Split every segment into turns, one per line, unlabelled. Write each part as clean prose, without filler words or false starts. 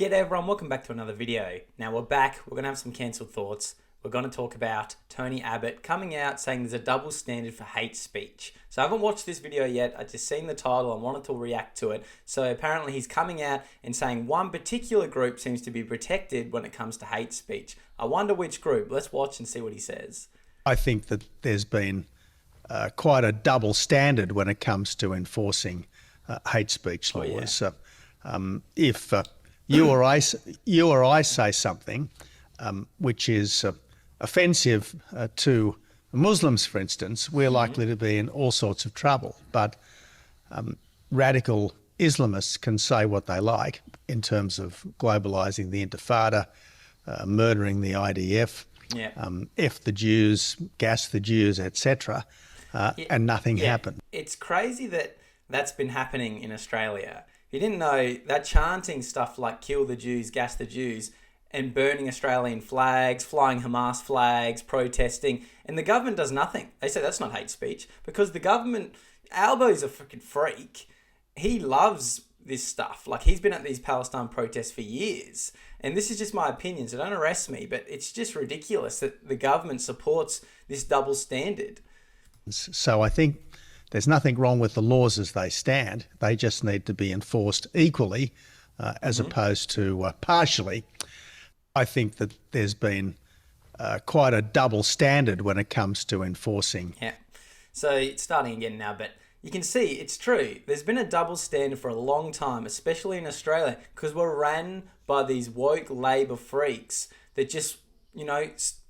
G'day everyone, welcome back to another video. Now we're back, we're going to have some cancelled thoughts. We're going to talk about Tony Abbott coming out saying there's a double standard for hate speech. So I haven't watched this video yet, I just seen the title and wanted to react to it. So apparently he's coming out and saying one particular group seems to be protected when it comes to hate speech. I wonder which group. Let's watch and see what he says.
I think that there's been quite a double standard when it comes to enforcing hate speech laws. If you or I say something which is offensive to Muslims, for instance, we're likely to be in all sorts of trouble. But radical Islamists can say what they like in terms of globalising the Intifada, murdering the IDF, F the Jews, gas the Jews, etc., and nothing happened.
It's crazy that that's been happening in Australia. If you didn't know, that chanting stuff like kill the Jews, gas the Jews, and burning Australian flags, flying Hamas flags, protesting, and the government does nothing. They say that's not hate speech because the government, Albo's a freaking freak. He loves this stuff. Like, he's been at these Palestine protests for years. And this is just my opinion, so don't arrest me, but it's just ridiculous that the government supports this double standard.
So I think there's nothing wrong with the laws as they stand. They just need to be enforced equally as opposed to partially. I think that there's been quite a double standard when it comes to enforcing.
Yeah. So it's starting again now, but you can see it's true. There's been a double standard for a long time, especially in Australia, because we're ran by these woke Labor freaks that just,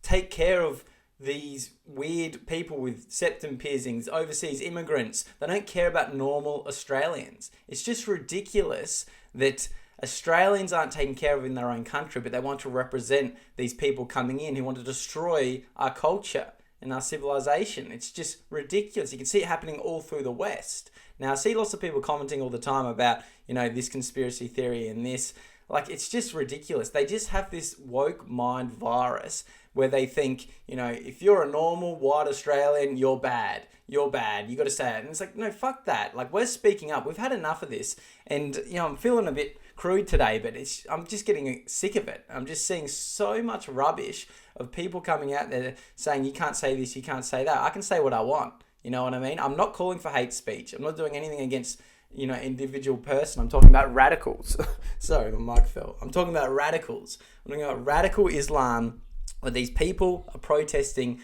take care of these weird people with septum piercings, overseas immigrants. They don't care about normal Australians. It's just ridiculous that Australians aren't taken care of in their own country, but they want to represent these people coming in who want to destroy our culture and our civilization. It's just ridiculous. You can see it happening all through the West. Now, I see lots of people commenting all the time about, this conspiracy theory and this. Like, it's just ridiculous. They just have this woke mind virus where they think, if you're a normal white Australian, you're bad. You're bad. You got to say it. And it's like, no, fuck that. Like, we're speaking up. We've had enough of this. And, I'm feeling a bit crude today, but I'm just getting sick of it. I'm just seeing so much rubbish of people coming out there saying, you can't say this, you can't say that. I can say what I want. You know what I mean? I'm not calling for hate speech. I'm not doing anything against individual person. I'm talking about radicals. Sorry, my mic fell. I'm talking about radicals. I'm talking about radical Islam, where these people are protesting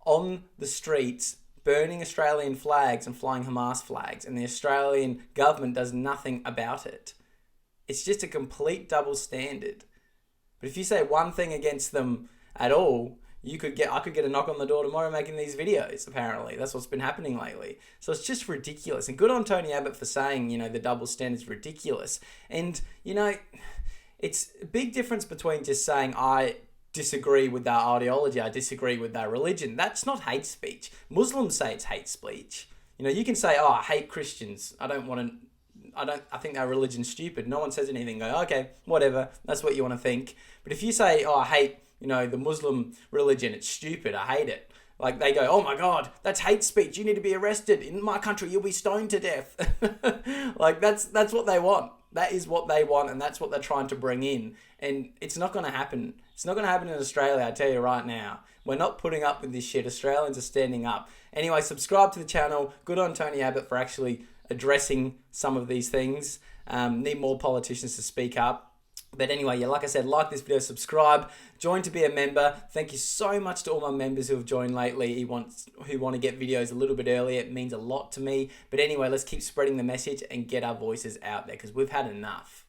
on the streets, burning Australian flags and flying Hamas flags, and the Australian government does nothing about it. It's just a complete double standard. But if you say one thing against them at all, I could get a knock on the door tomorrow making these videos, apparently. That's what's been happening lately. So it's just ridiculous. And good on Tony Abbott for saying, the double standard is ridiculous. And, it's a big difference between just saying, I disagree with their ideology, I disagree with their religion. That's not hate speech. Muslims say it's hate speech. You can say, I hate Christians. I think their religion's stupid. No one says anything. Go, okay, whatever. That's what you want to think. But if you say, I hate the Muslim religion, it's stupid, I hate it. Like, they go, oh my God, that's hate speech. You need to be arrested. In my country, you'll be stoned to death. Like, that's what they want. That is what they want, and that's what they're trying to bring in. And it's not going to happen. It's not going to happen in Australia, I tell you right now. We're not putting up with this shit. Australians are standing up. Anyway, subscribe to the channel. Good on Tony Abbott for actually addressing some of these things. Need more politicians to speak up. But anyway, like I said, like this video, subscribe, join to be a member. Thank you so much to all my members who have joined lately, who want to get videos a little bit earlier. It means a lot to me. But anyway, let's keep spreading the message and get our voices out there because we've had enough.